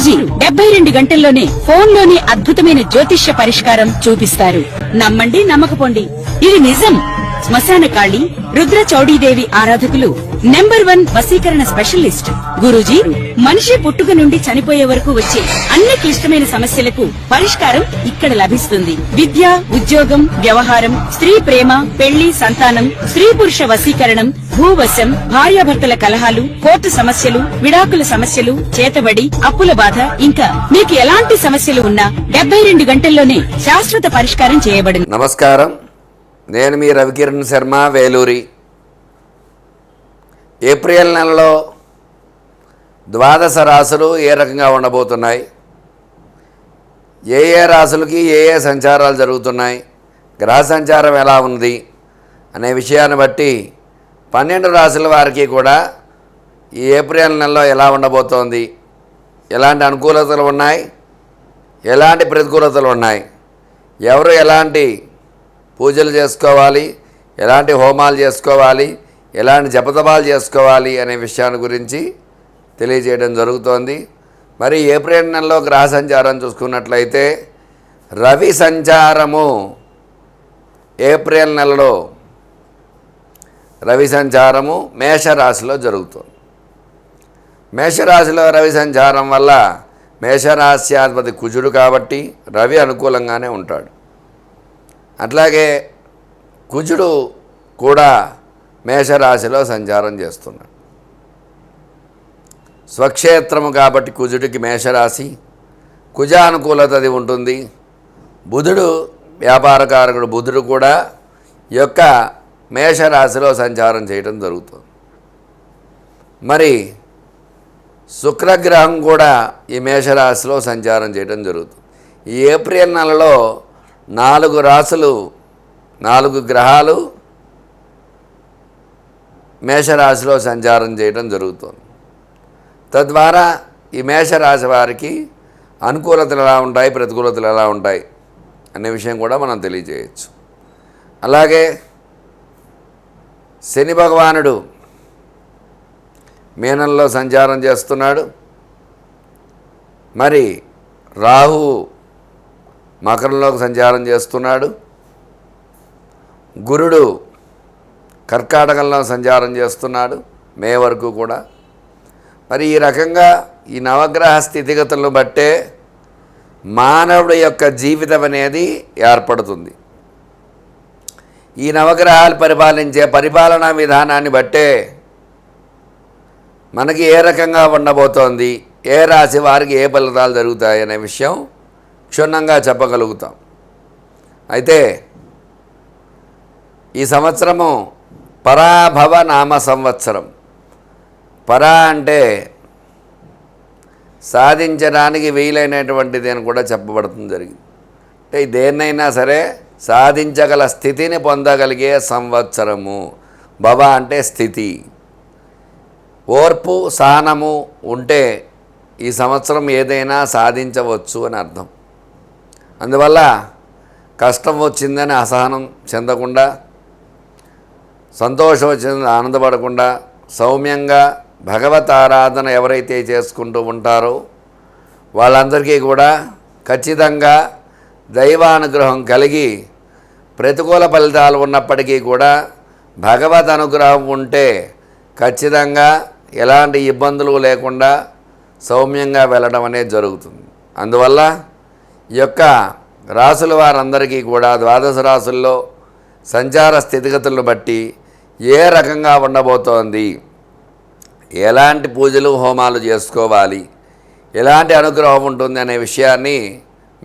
గురూజీ 72 గంటల్లోనే ఫోన్లోని అద్భుతమైన జ్యోతిష్య పరిష్కారం చూపిస్తారు. నమ్మండి, నమ్మకపోండి, ఇది నిజం. శ్మశాన కాళి రుద్ర చౌడీదేవి ఆరాధకులు నంబర్ 1 వశీకరణ స్పెషలిస్ట్. గురూజీ మనిషి పుట్టుక నుండి చనిపోయే వరకు వచ్చే అన్ని క్లిష్టమైన సమస్యలకు పరిష్కారం ఇక్కడ లభిస్తుంది. విద్య, ఉద్యోగం, వ్యవహారం, స్త్రీ ప్రేమ, పెళ్లి, సంతానం, స్త్రీ పురుష వశీకరణం, భూవశం, భార్యాభర్తల కలహాలు, కోర్టు సమస్యలు, విడాకుల సమస్యలు, చేతబడి, అప్పుల బాధ, ఇంకా మీకు ఎలాంటి సమస్యలు ఉన్నా 72 గంటల్లోనే శాశ్వత పరిష్కారం చేయబడింది. నమస్కారం, నేను మీ రవికిరణ్ శర్మ, వేలూరి. ఏప్రిల్ నెలలో ద్వాదశ రాశులు ఏ రకంగా ఉండబోతున్నాయి, ఏ రాశులకి ఏ సంచారాలు జరుగుతున్నాయి, గ్రహ సంచారం ఎలా ఉంది అనే విషయాన్ని బట్టి 12 రాశుల వారికి కూడా ఈ ఏప్రిల్ నెలలో ఎలా ఉండబోతోంది, ఎలాంటి అనుకూలతలు ఉన్నాయి, ఎలాంటి ప్రతికూలతలు ఉన్నాయి, ఎవరు ఎలాంటి పూజలు చేసుకోవాలి, ఎలాంటి హోమాలు చేసుకోవాలి, ఎలాంటి జపతపాలు చేసుకోవాలి అనే విషయాన్ని గురించి తెలియజేయడం జరుగుతోంది. మరి ఏప్రిల్ నెలలో గ్రహ సంచారం చూసుకున్నట్లయితే రవి సంచారము ఏప్రిల్ నెలలో రవి సంచారము మేషరాశిలో జరుగుతుంది. మేషరాశిలో రవి సంచారం వల్ల మేషరాశ్యాధిపతి కుజుడు కాబట్టి రవి అనుకూలంగానే ఉంటాడు. అట్లాగే కుజుడు కూడా మేషరాశిలో సంచారం చేస్తున్నాడు. స్వక్షేత్రము కాబట్టి కుజుడికి మేషరాశి, కుజానుకూలత అది ఉంటుంది. బుధుడు వ్యాపారకారకుడు బుధుడు కూడా ఈ యొక్క మేషరాశిలో సంచారం చేయడం జరుగుతుంది. మరి శుక్రగ్రహం కూడా ఈ మేషరాశిలో సంచారం చేయడం జరుగుతుంది. ఈ ఏప్రిల్ నెలలో 4 రాశులు, 4 గ్రహాలు మేషరాశిలో సంచారం చేయడం జరుగుతుంది. తద్వారా ఈ మేషరాశి వారికి అనుకూలతలు ఎలా ఉంటాయి, ప్రతికూలతలు ఎలా ఉంటాయి అనే విషయం కూడా మనం తెలియజేయచ్చు. అలాగే శని భగవానుడు మీనంలో సంచారం చేస్తున్నాడు. మరి రాహు మకరంలోకి సంచారం చేస్తున్నాడు. గురుడు కర్కాటకంలో సంచారం చేస్తున్నాడు మే వరకు కూడా. మరి ఈ రకంగా ఈ నవగ్రహ స్థితిగతులను బట్టే మానవుడి యొక్క జీవితం అనేది ఏర్పడుతుంది. ఈ నవగ్రహాలు పరిపాలించే పరిపాలనా విధానాన్ని బట్టే మనకి ఏ రకంగా ఉండబోతోంది, ఏ రాశి వారికి ఏ ఫలితాలు జరుగుతాయి అనే విషయం క్షుణ్ణంగా చెప్పగలుగుతాం. అయితే ఈ సంవత్సరము పరాభవ నామ సంవత్సరం. పరా అంటే సాధించడానికి వీలైనటువంటిది అని కూడా చెప్పబడుతుంది జరిగింది. అంటే దేన్నైనా సరే సాధించగల స్థితిని పొందగలిగే సంవత్సరము. భవ అంటే స్థితి, ఓర్పు, సహనము ఉంటే ఈ సంవత్సరం ఏదైనా సాధించవచ్చు అని అర్థం. అందువల్ల కష్టం వచ్చిందని అసహనం చెందకుండా, సంతోషం వచ్చిందని ఆనందపడకుండా, సౌమ్యంగా భగవత్ ఆరాధన ఎవరైతే చేసుకుంటూ ఉంటారో వాళ్ళందరికీ కూడా ఖచ్చితంగా దైవానుగ్రహం కలిగి ప్రతికూల ఫలితాలు ఉన్నప్పటికీ కూడా భగవత్ అనుగ్రహం ఉంటే ఖచ్చితంగా ఎలాంటి ఇబ్బందులు లేకుండా సౌమ్యంగా వెళ్ళడం అనేది జరుగుతుంది. అందువల్ల ఈ యొక్క రాసుల వారందరికీ కూడా ద్వాదశ రాసుల్లో సంచార స్థితిగతులను బట్టి ఏ రకంగా ఉండబోతోంది, ఎలాంటి పూజలు హోమాలు చేసుకోవాలి, ఎలాంటి అనుగ్రహం ఉంటుంది అనే విషయాన్ని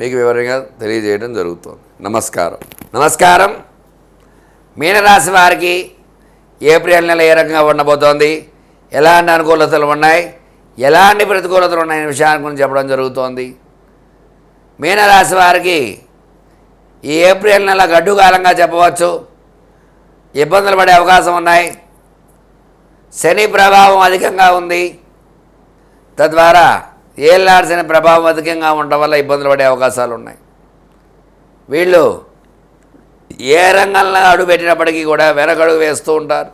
మీకు వివరంగా తెలియజేయడం జరుగుతుంది. నమస్కారం. మీనరాశి వారికి ఏప్రిల్ నెల ఏ రకంగా ఉండబోతోంది, ఎలాంటి అనుకూలతలు ఉన్నాయి, ఎలాంటి ప్రతికూలతలు ఉన్నాయనే విషయాన్ని గురించి చెప్పడం జరుగుతోంది. మీనరాశి వారికి ఈ ఏప్రిల్ నెల గడ్డుకాలంగా చెప్పవచ్చు. ఇబ్బందులు పడే అవకాశం ఉన్నాయి. శని ప్రభావం అధికంగా ఉంది. తద్వారా ఏళ్ళనాటి శని ప్రభావం అధికంగా ఉండడం వల్ల ఇబ్బందులు పడే అవకాశాలు ఉన్నాయి. వీళ్ళు ఏ రంగంలో అడుగు పెట్టినప్పటికీ కూడా వెనకడుగు వేస్తూ ఉంటారు.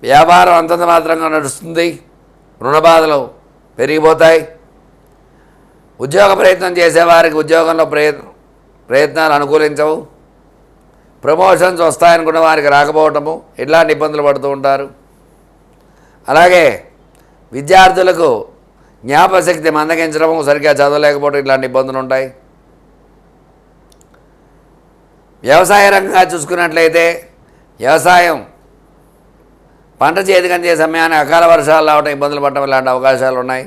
వ్యాపారం అంతంత మాత్రంగా నడుస్తుంది. రుణ బాధలు పెరిగిపోతాయి. ఉద్యోగ ప్రయత్నం చేసేవారికి ఉద్యోగంలో ప్రయత్నాలు అనుకూలించవు. ప్రమోషన్స్ వస్తాయనుకున్న వారికి రాకపోవటము, ఇట్లాంటి ఇబ్బందులు పడుతూ ఉంటారు. అలాగే విద్యార్థులకు జ్ఞాపశక్తి మందగించడము, సరిగ్గా చదవలేకపోవడం, ఇట్లాంటి ఇబ్బందులు ఉంటాయి. వ్యవసాయ రంగంగా చూసుకున్నట్లయితే వ్యవసాయం పంట చేతికందే సమయాన్ని అకాల వర్షాలు రావడం, ఇబ్బందులు పడటం ఇలాంటి అవకాశాలు ఉన్నాయి.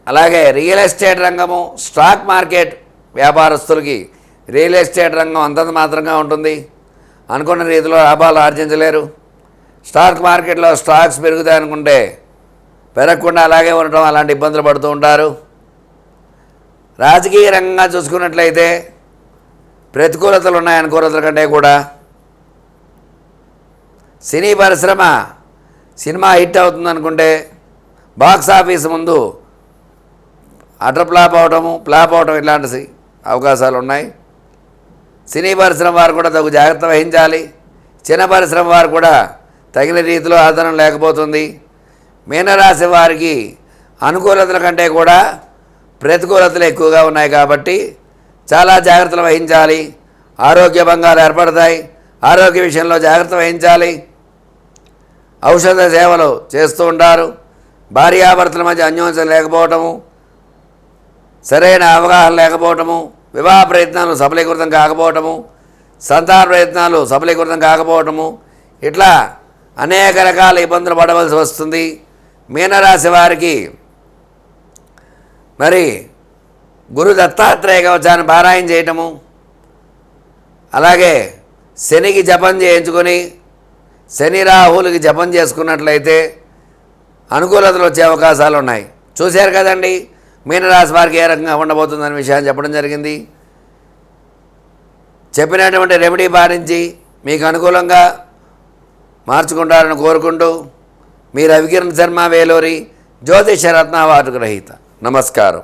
అలాగే రియల్ ఎస్టేట్ రంగము, స్టాక్ మార్కెట్ వ్యాపారస్తులకి రియల్ ఎస్టేట్ రంగం అంతంత మాత్రంగా ఉంటుంది. అనుకున్న రీతిలో లాభాలు ఆర్జించలేరు. స్టాక్ మార్కెట్లో స్టాక్స్ పెరుగుతాయి అనుకుంటే పెరగకుండా అలాగే ఉండటం, అలాంటి ఇబ్బందులు పడుతూ ఉంటారు. రాజకీయ రంగంగా చూసుకున్నట్లయితే ప్రతికూలతలు ఉన్నాయి అనుకూలతల కంటే కూడా. సినీ పరిశ్రమ సినిమా హిట్ అవుతుంది అనుకుంటే బాక్స్ ఆఫీస్ ముందు అటర్ ఫ్లాప్ అవటం ఇలాంటి అవకాశాలు ఉన్నాయి. సినీ పరిశ్రమ వారు కూడా తగు జాగ్రత్త వహించాలి. చిన్న పరిశ్రమ వారు కూడా తగిన రీతిలో ఆదరణ లేకపోతుంది. మీనరాశి వారికి అనుకూలతల కంటే కూడా ప్రతికూలతలు ఎక్కువగా ఉన్నాయి కాబట్టి చాలా జాగ్రత్తలు వహించాలి. ఆరోగ్య భంగాలు ఏర్పడతాయి. ఆరోగ్య విషయంలో జాగ్రత్త వహించాలి. ఔషధ సేవలు చేస్తూ ఉంటారు. భార్యాభర్తల మధ్య అన్యోన్యం లేకపోవటము, సరైన అవగాహన లేకపోవటము, వివాహ ప్రయత్నాలు సఫలీకృతం కాకపోవటము, సంతాన ప్రయత్నాలు సఫలీకృతం కాకపోవటము, ఇట్లా అనేక రకాల ఇబ్బందులు పడవలసి వస్తుంది. మీనరాశి వారికి మరి గురు దత్తాత్రేయ కవచాన్ని పారాయణ చేయటము, అలాగే శనికి జపం చేయించుకొని శని రాహులకి జపం చేసుకున్నట్లయితే అనుకూలతలు వచ్చే అవకాశాలు ఉన్నాయి. చూశారు కదండి మీనరాశి వారికి ఏ రకంగా ఉండబోతుందనే విషయాన్ని చెప్పడం జరిగింది. చెప్పినటువంటి రెమెడీ పాటించి మీకు అనుకూలంగా మార్చుకుంటారని కోరుకుంటూ మీ రవికిరణ్ శర్మ, వేలూరి, జ్యోతిష రత్న వార్డు గ్రహీత. నమస్కారం.